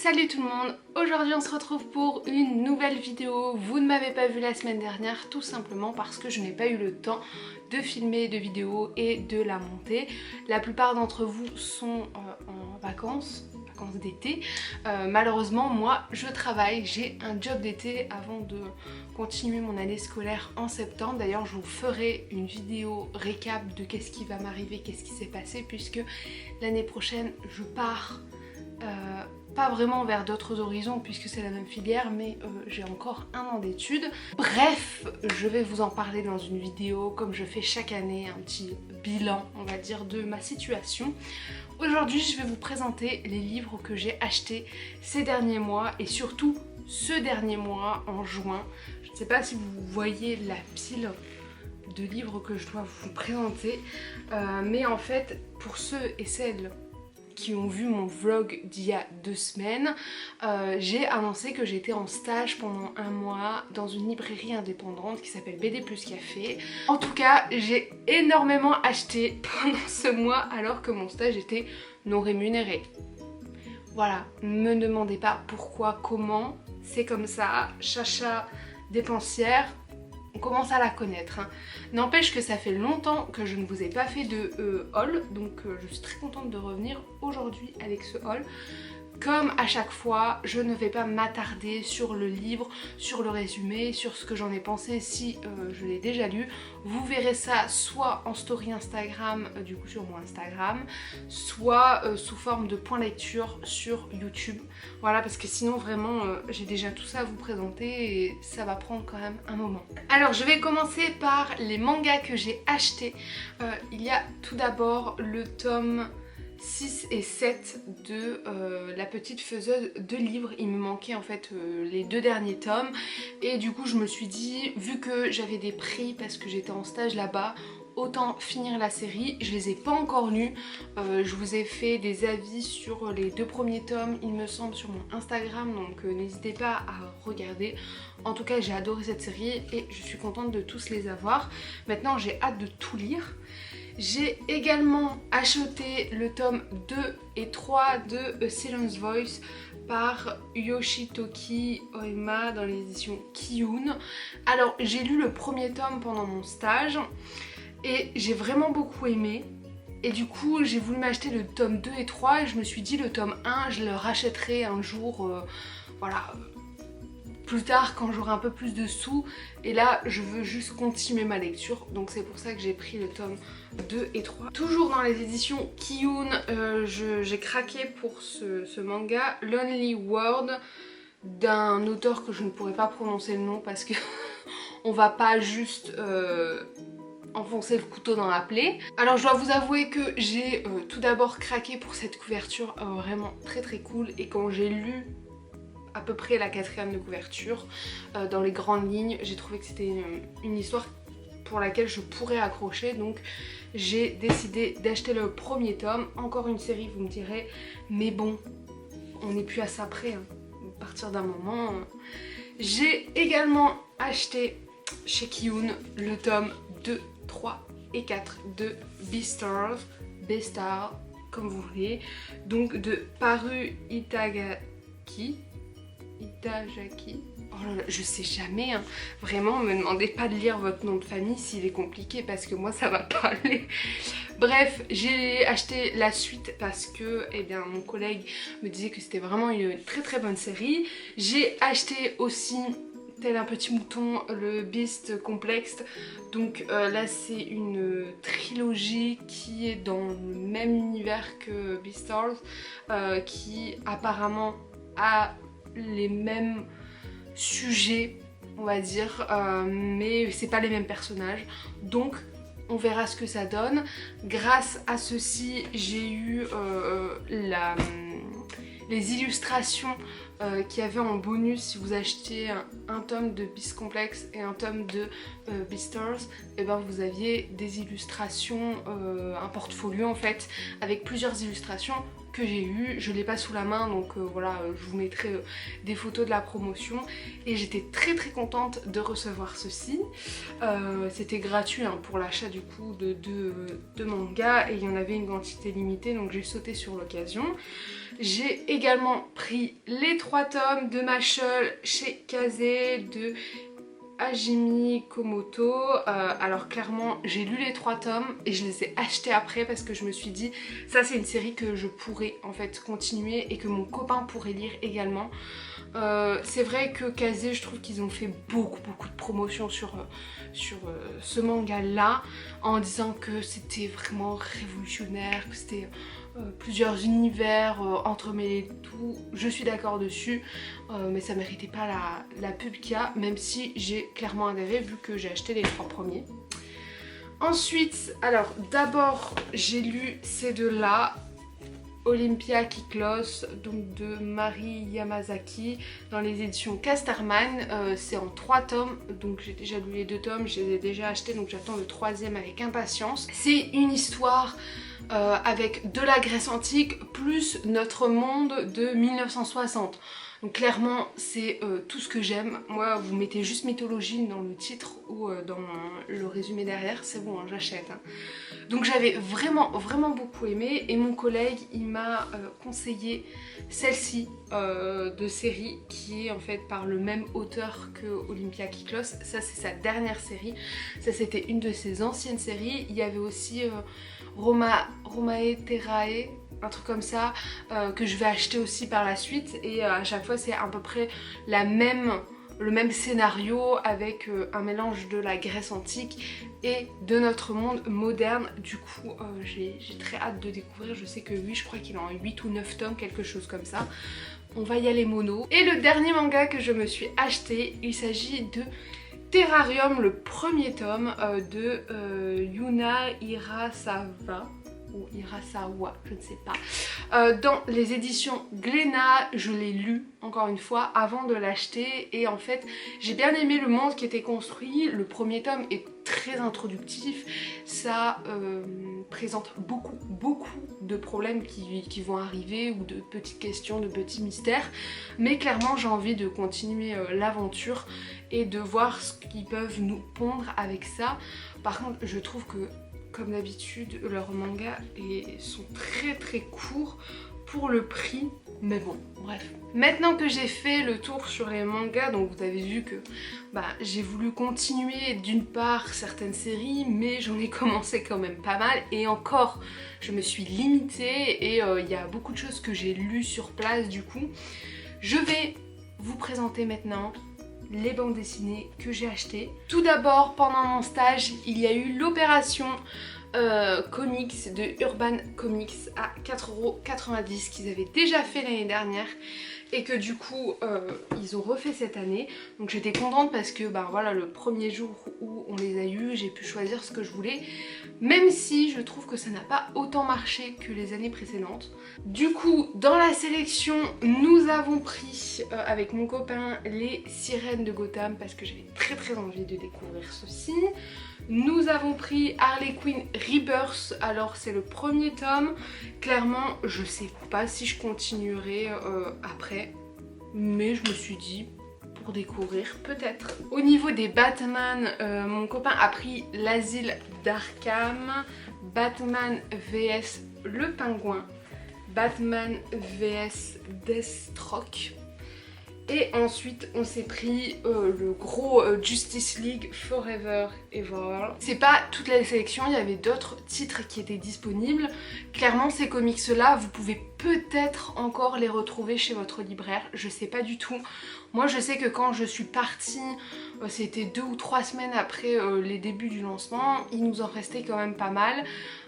Salut tout le monde, aujourd'hui on se retrouve pour une nouvelle vidéo. Vous ne m'avez pas vu la semaine dernière tout simplement parce que je n'ai pas eu le temps de filmer de vidéos et de la monter. La plupart d'entre vous sont en vacances d'été. Malheureusement moi je travaille, j'ai un job d'été avant de continuer mon année scolaire en septembre. D'ailleurs je vous ferai une vidéo récap de qu'est-ce qui va m'arriver, qu'est-ce qui s'est passé, puisque l'année prochaine je pars pas vraiment vers d'autres horizons puisque c'est la même filière, mais j'ai encore un an d'études. Bref, je vais vous en parler dans une vidéo comme je fais chaque année, un petit bilan on va dire de ma situation. Aujourd'hui je vais vous présenter les livres que j'ai achetés ces derniers mois et surtout ce dernier mois en juin. Je ne sais pas si vous voyez la pile de livres que je dois vous présenter, mais en fait pour ceux et celles qui ont vu mon vlog d'il y a 2 semaines, j'ai annoncé que j'étais en stage pendant un mois dans une librairie indépendante qui s'appelle BD Plus Café. En tout cas, j'ai énormément acheté pendant ce mois alors que mon stage était non rémunéré. Voilà, me demandez pas pourquoi, comment, c'est comme ça, chacha dépensière. On commence à la connaître, hein. N'empêche que ça fait longtemps que je ne vous ai pas fait de haul, donc je suis très contente de revenir aujourd'hui avec ce haul. Comme à chaque fois, je ne vais pas m'attarder sur le livre, sur le résumé, sur ce que j'en ai pensé si je l'ai déjà lu. Vous verrez ça soit en story Instagram, du coup sur mon Instagram, soit sous forme de point lecture sur YouTube. Voilà, parce que sinon vraiment j'ai déjà tout ça à vous présenter et ça va prendre quand même un moment. Alors je vais commencer par les mangas que j'ai achetés. Il y a tout d'abord le tome 6 et 7 de La Petite Faiseuse de livres. Il me manquait en fait les 2 derniers tomes et du coup je me suis dit, vu que j'avais des prix parce que j'étais en stage là-bas, autant finir la série. Je les ai pas encore lus, je vous ai fait des avis sur les 2 premiers tomes il me semble sur mon Instagram, donc n'hésitez pas à regarder. En tout cas j'ai adoré cette série et je suis contente de tous les avoir. Maintenant j'ai hâte de tout lire. J'ai également acheté le tome 2 et 3 de A Silence Voice par Yoshitoki Oima dans les éditions Kiyun. Alors j'ai lu le premier tome pendant mon stage et j'ai vraiment beaucoup aimé. Et du coup j'ai voulu m'acheter le tome 2 et 3 et je me suis dit le tome 1 je le rachèterai un jour, voilà, plus tard quand j'aurai un peu plus de sous. Et là je veux juste continuer ma lecture, donc c'est pour ça que j'ai pris le tome 2 et 3. Toujours dans les éditions Kiyun, j'ai craqué pour ce manga Lonely World d'un auteur que je ne pourrais pas prononcer le nom parce que on va pas juste enfoncer le couteau dans la plaie. Alors je dois vous avouer que j'ai tout d'abord craqué pour cette couverture vraiment très très cool, et quand j'ai lu à peu près la 4e de couverture, dans les grandes lignes, j'ai trouvé que c'était une histoire pour laquelle je pourrais accrocher, donc j'ai décidé d'acheter le premier tome. Encore une série vous me direz, mais bon, on n'est plus à ça près, hein. À partir d'un moment. J'ai également acheté chez Kiyun le tome 2, 3 et 4 de Beastars, comme vous voulez, donc de Paru Itagaki. Oh là là, je sais jamais, hein. Vraiment me demandez pas de lire votre nom de famille s'il est compliqué parce que moi ça va pas aller. Bref, j'ai acheté la suite parce que mon collègue me disait que c'était vraiment une très très bonne série. J'ai acheté aussi, tel un petit mouton, le Beast Complex. Donc là c'est une trilogie qui est dans le même univers que Beastars, qui apparemment a les mêmes sujets on va dire, mais c'est pas les mêmes personnages, donc on verra ce que ça donne. Grâce à ceci j'ai eu les illustrations qu'il y avait en bonus si vous achetez un tome de Beast Complex et un tome de Beastars. Et ben vous aviez des illustrations, un portfolio en fait avec plusieurs illustrations que j'ai eu. Je l'ai pas sous la main donc voilà, je vous mettrai des photos de la promotion et j'étais très contente de recevoir ceci. C'était gratuit hein, pour l'achat du coup de mangas et il y en avait une quantité limitée donc j'ai sauté sur l'occasion. J'ai également pris les 3 tomes de Mashle chez Kazé de Hajime Komoto. Alors clairement j'ai lu les 3 tomes et je les ai achetés après parce que je me suis dit ça c'est une série que je pourrais en fait continuer et que mon copain pourrait lire également. C'est vrai que Kazé, je trouve qu'ils ont fait beaucoup de promotions sur ce manga là en disant que c'était vraiment révolutionnaire, que c'était plusieurs univers entremêlés et tout. Je suis d'accord dessus mais ça méritait pas la pub qu'il y a, même si j'ai clairement adhéré vu que j'ai acheté les 3 premiers. Ensuite, alors d'abord j'ai lu ces deux là, Olympia qui Close, donc de Mari Yamazaki dans les éditions Casterman. C'est en 3 tomes, donc j'ai déjà lu les 2 tomes, je les ai déjà achetés donc j'attends le 3e avec impatience. C'est une histoire avec de la Grèce antique plus notre monde de 1960. Donc clairement c'est tout ce que j'aime. Moi vous mettez juste mythologie dans le titre ou dans le résumé derrière, c'est bon hein, j'achète hein. Donc j'avais vraiment beaucoup aimé et mon collègue il m'a conseillé celle-ci de série qui est en fait par le même auteur que Olympia qui Close. Ça c'est sa dernière série, ça c'était une de ses anciennes séries. Il y avait aussi Romae Terrae, un truc comme ça que je vais acheter aussi par la suite et à chaque fois c'est à peu près le même scénario avec un mélange de la Grèce antique et de notre monde moderne. Du coup j'ai très hâte de découvrir. Je sais que lui je crois qu'il est en 8 ou 9 tomes, quelque chose comme ça. On va y aller mono. Et le dernier manga que je me suis acheté, il s'agit de Terrarium, le premier tome de Yuna Hirasawa ou Hirasawa, je ne sais pas, dans les éditions Glénat. Je l'ai lu encore une fois avant de l'acheter et en fait j'ai bien aimé le monde qui était construit. Le premier tome est très introductif, ça présente beaucoup de problèmes qui vont arriver ou de petites questions, de petits mystères, mais clairement j'ai envie de continuer l'aventure et de voir ce qu'ils peuvent nous pondre avec ça. Par contre je trouve que comme d'habitude leurs mangas sont très courts pour le prix, mais bon bref. Maintenant que j'ai fait le tour sur les mangas, donc vous avez vu que j'ai voulu continuer d'une part certaines séries mais j'en ai commencé quand même pas mal et encore je me suis limitée et il y a beaucoup de choses que j'ai lues sur place. Du coup je vais vous présenter maintenant les bandes dessinées que j'ai achetées. Tout d'abord, pendant mon stage, il y a eu l'opération comics de Urban Comics à 4,90€ qu'ils avaient déjà fait l'année dernière et que du coup ils ont refait cette année. Donc j'étais contente parce que voilà, le premier jour où on les a eus, j'ai pu choisir ce que je voulais, même si je trouve que ça n'a pas autant marché que les années précédentes. Du coup dans la sélection nous avons pris avec mon copain les Sirènes de Gotham parce que j'avais très envie de découvrir ceci. Nous avons pris Harley Quinn Rebirth, alors c'est le premier tome. Clairement je sais pas si je continuerai après, mais je me suis dit pour découvrir peut-être. Au niveau des Batman, mon copain a pris l'Asile d'Arkham, Batman vs le Pingouin, Batman vs Deathstroke. Et ensuite on s'est pris le gros Justice League Forever Ever. C'est pas toute la sélection, il y avait d'autres titres qui étaient disponibles. Clairement ces comics là vous pouvez peut-être encore les retrouver chez votre libraire, je sais pas du tout. Moi je sais que quand je suis partie, c'était 2 ou 3 semaines après les débuts du lancement, il nous en restait quand même pas mal.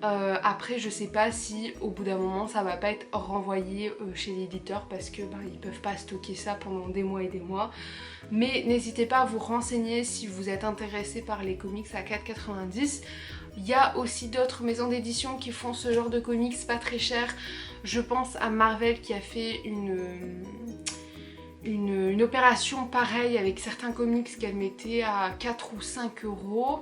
Après je sais pas si au bout d'un moment ça va pas être renvoyé chez l'éditeur parce que ils peuvent pas stocker ça pendant des mois et des mois. Mais n'hésitez pas à vous renseigner si vous êtes intéressé par les comics à 4,90€. Il y a aussi d'autres maisons d'édition qui font ce genre de comics pas très cher. Je pense à Marvel qui a fait une opération pareille avec certains comics qu'elle mettait à 4 ou 5€.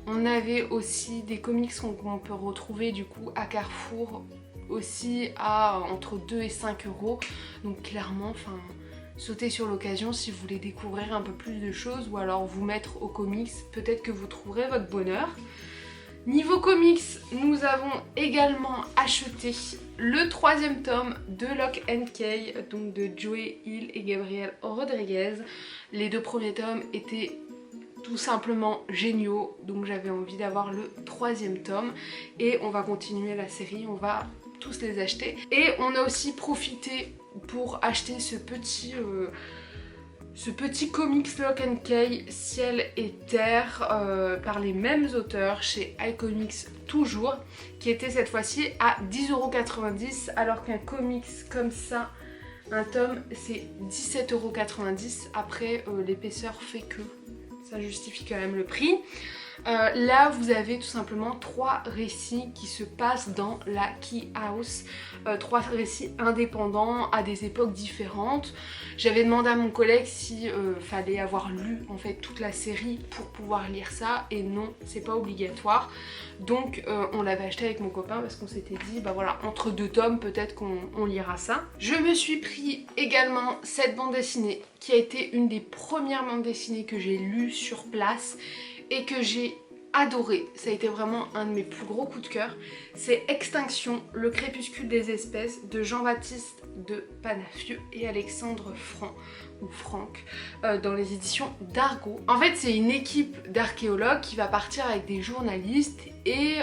On avait aussi des comics qu'on peut retrouver du coup à Carrefour aussi à entre 2 et 5 euros. Donc clairement, enfin, sautez sur l'occasion si vous voulez découvrir un peu plus de choses ou alors vous mettre aux comics, peut-être que vous trouverez votre bonheur. Niveau comics, nous avons également acheté le 3e tome de Lock and Key, donc de Joe Hill et Gabriel Rodriguez. Les 2 premiers tomes étaient tout simplement géniaux, donc j'avais envie d'avoir le 3e tome et on va continuer la série, on va tous les acheter. Et on a aussi profité pour acheter ce petit comics Lock and Key Ciel et Terre par les mêmes auteurs chez iComics toujours, qui était cette fois-ci à 10,90 € alors qu'un comics comme ça, un tome, c'est 17,90 €. Après l'épaisseur fait que ça justifie quand même le prix. Là vous avez tout simplement 3 récits qui se passent dans la Key House, 3 récits indépendants à des époques différentes. J'avais demandé à mon collègue si fallait avoir lu en fait toute la série pour pouvoir lire ça, et non, c'est pas obligatoire. Donc on l'avait acheté avec mon copain parce qu'on s'était dit bah voilà, entre 2 tomes peut-être qu'on lira ça. Je me suis pris également cette bande dessinée qui a été une des premières bandes dessinées que j'ai lues sur place et que j'ai adoré. Ça a été vraiment un de mes plus gros coups de cœur. C'est Extinction, le crépuscule des espèces de Jean-Baptiste de Panafieux et Alexandre Franck dans les éditions d'Argo. En fait, c'est une équipe d'archéologues qui va partir avec des journalistes et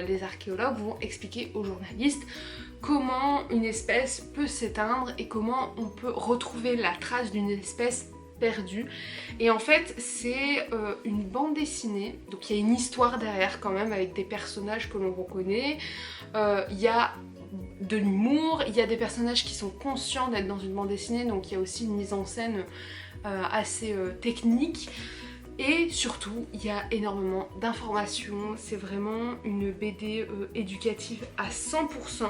les archéologues vont expliquer aux journalistes comment une espèce peut s'éteindre et comment on peut retrouver la trace d'une espèce perdue. Et en fait c'est une bande dessinée, donc il y a une histoire derrière quand même avec des personnages que l'on reconnaît, il y a de l'humour, il y a des personnages qui sont conscients d'être dans une bande dessinée, donc il y a aussi une mise en scène assez technique. Et surtout, il y a énormément d'informations, c'est vraiment une BD éducative à 100%.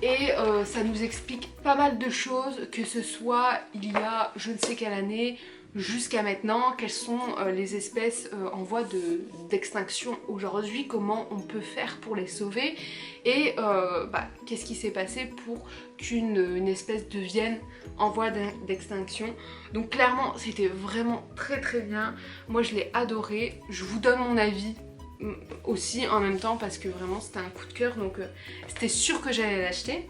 Et ça nous explique pas mal de choses, que ce soit il y a je ne sais quelle année jusqu'à maintenant, quelles sont les espèces en voie d'extinction aujourd'hui, comment on peut faire pour les sauver et qu'est-ce qui s'est passé pour qu'une espèce devienne en voie d'extinction. Donc clairement c'était vraiment très très bien, moi je l'ai adoré, je vous donne mon avis aussi en même temps parce que vraiment c'était un coup de cœur, donc c'était sûr que j'allais l'acheter.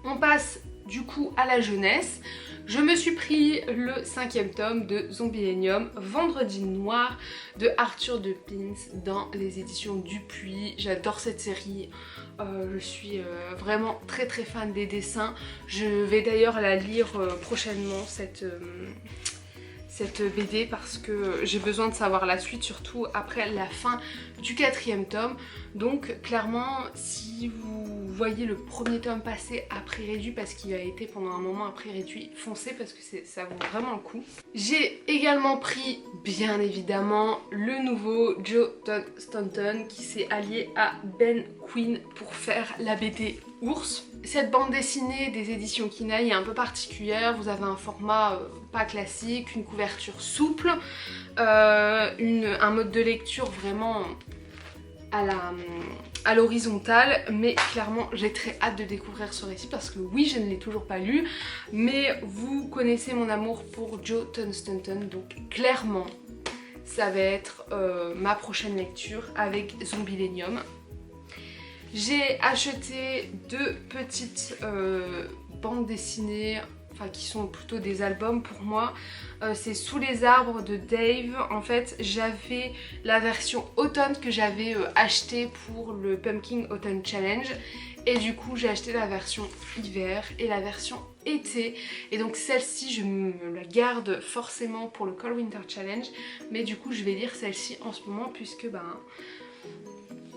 On passe du coup à la jeunesse. Je me suis pris le 5e tome de Zombielenium, Vendredi Noir de Arthur de Pins dans les éditions Dupuis. J'adore cette série, je suis vraiment très très fan des dessins. Je vais d'ailleurs la lire prochainement cette BD parce que j'ai besoin de savoir la suite, surtout après la fin du 4e tome. Donc clairement si vous voyez le premier tome passer à prix réduit parce qu'il a été pendant un moment à prix réduit, foncez parce que ça vaut vraiment le coup. J'ai également pris bien évidemment le nouveau Joe Staunton qui s'est allié à Ben Quinn pour faire la BD Ours. Cette bande dessinée des éditions Kinaï est un peu particulière, vous avez un format pas classique, une couverture souple, un mode de lecture vraiment à l'horizontale, mais clairement j'ai très hâte de découvrir ce récit parce que oui, je ne l'ai toujours pas lu, mais vous connaissez mon amour pour Joe Staunton, donc clairement ça va être ma prochaine lecture avec Zombielenium. J'ai acheté 2 petites bandes dessinées, enfin qui sont plutôt des albums pour moi. C'est Sous les arbres de Dave. En fait j'avais la version automne que j'avais achetée pour le Pumpkin Autumn Challenge et du coup j'ai acheté la version hiver et la version été, et donc celle-ci je me la garde forcément pour le Cold Winter Challenge, mais du coup je vais lire celle-ci en ce moment puisque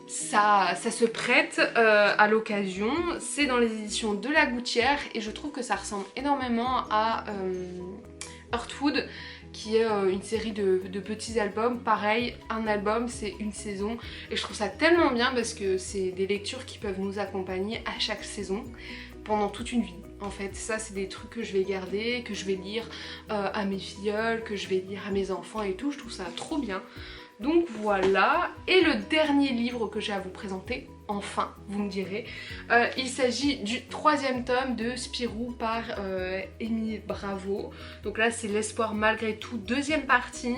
ça se prête à l'occasion. C'est dans les éditions de La Gouttière et je trouve que ça ressemble énormément à Earthwood qui est une série de petits albums. Pareil, un album c'est une saison et je trouve ça tellement bien parce que c'est des lectures qui peuvent nous accompagner à chaque saison pendant toute une vie. En fait ça c'est des trucs que je vais garder, que je vais lire à mes filleuls, que je vais lire à mes enfants et tout, je trouve ça trop bien. Donc voilà, et le dernier livre que j'ai à vous présenter, enfin vous me direz, il s'agit du 3e tome de Spirou par Émile Bravo. Donc là c'est L'espoir malgré tout, 2e partie,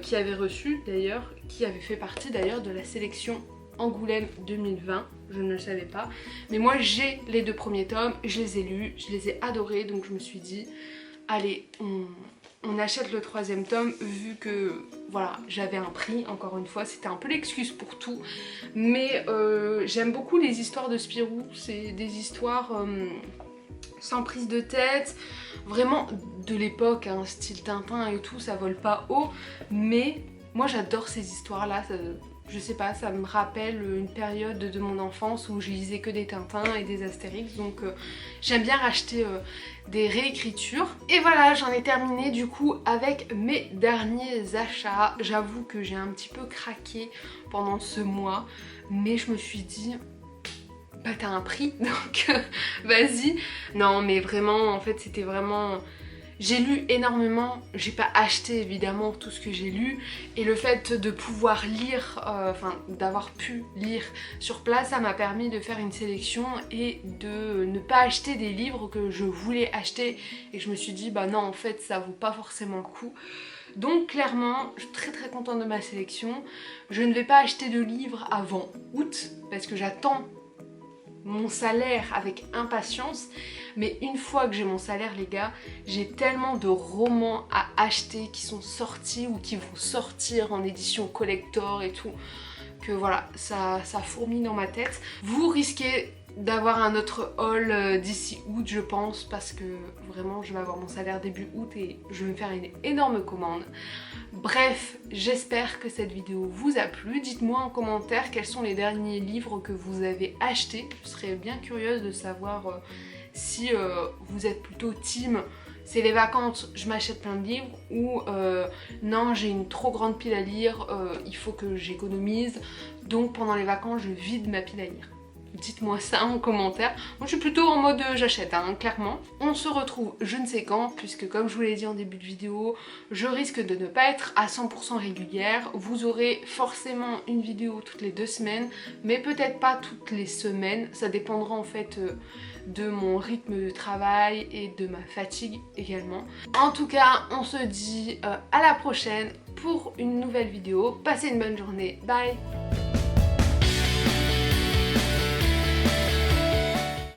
qui avait reçu d'ailleurs, qui avait fait partie d'ailleurs de la sélection Angoulême 2020, je ne le savais pas. Mais moi j'ai les 2 premiers tomes, je les ai lus, je les ai adorés, donc je me suis dit, allez, on achète le 3e tome vu que voilà, j'avais un prix, encore une fois, c'était un peu l'excuse pour tout. Mais j'aime beaucoup les histoires de Spirou, c'est des histoires sans prise de tête, vraiment de l'époque, hein, style Tintin et tout, ça vole pas haut. Mais moi j'adore ces histoires-là, je sais pas, ça me rappelle une période de mon enfance où je lisais que des Tintins et des Astérix, donc j'aime bien racheter des réécritures. Et voilà, j'en ai terminé du coup avec mes derniers achats. J'avoue que j'ai un petit peu craqué pendant ce mois, mais je me suis dit, bah t'as un prix, donc vas-y. Non mais vraiment, en fait c'était vraiment... J'ai lu énormément, j'ai pas acheté évidemment tout ce que j'ai lu, et le fait de pouvoir lire, enfin d'avoir pu lire sur place, ça m'a permis de faire une sélection et de ne pas acheter des livres que je voulais acheter, et je me suis dit bah non en fait ça vaut pas forcément le coup. Donc clairement je suis très contente de ma sélection. Je ne vais pas acheter de livres avant août parce que j'attends mon salaire avec impatience, mais une fois que j'ai mon salaire les gars, j'ai tellement de romans à acheter qui sont sortis ou qui vont sortir en édition collector et tout, que voilà, ça fourmille dans ma tête. Vous risquez d'avoir un autre haul d'ici août je pense, parce que vraiment je vais avoir mon salaire début août et je vais me faire une énorme commande. Bref, j'espère que cette vidéo vous a plu. Dites-moi en commentaire quels sont les derniers livres que vous avez achetés. Je serais bien curieuse de savoir si vous êtes plutôt team c'est les vacances, je m'achète plein de livres, ou non j'ai une trop grande pile à lire, il faut que j'économise, donc pendant les vacances je vide ma pile à lire. Dites-moi ça en commentaire. Moi je suis plutôt en mode j'achète, hein, clairement. On se retrouve je ne sais quand, puisque comme je vous l'ai dit en début de vidéo, je risque de ne pas être à 100% régulière. Vous aurez forcément une vidéo toutes les 2 semaines, mais peut-être pas toutes les semaines. Ça dépendra en fait de mon rythme de travail et de ma fatigue également. En tout cas, on se dit à la prochaine pour une nouvelle vidéo. Passez une bonne journée. Bye!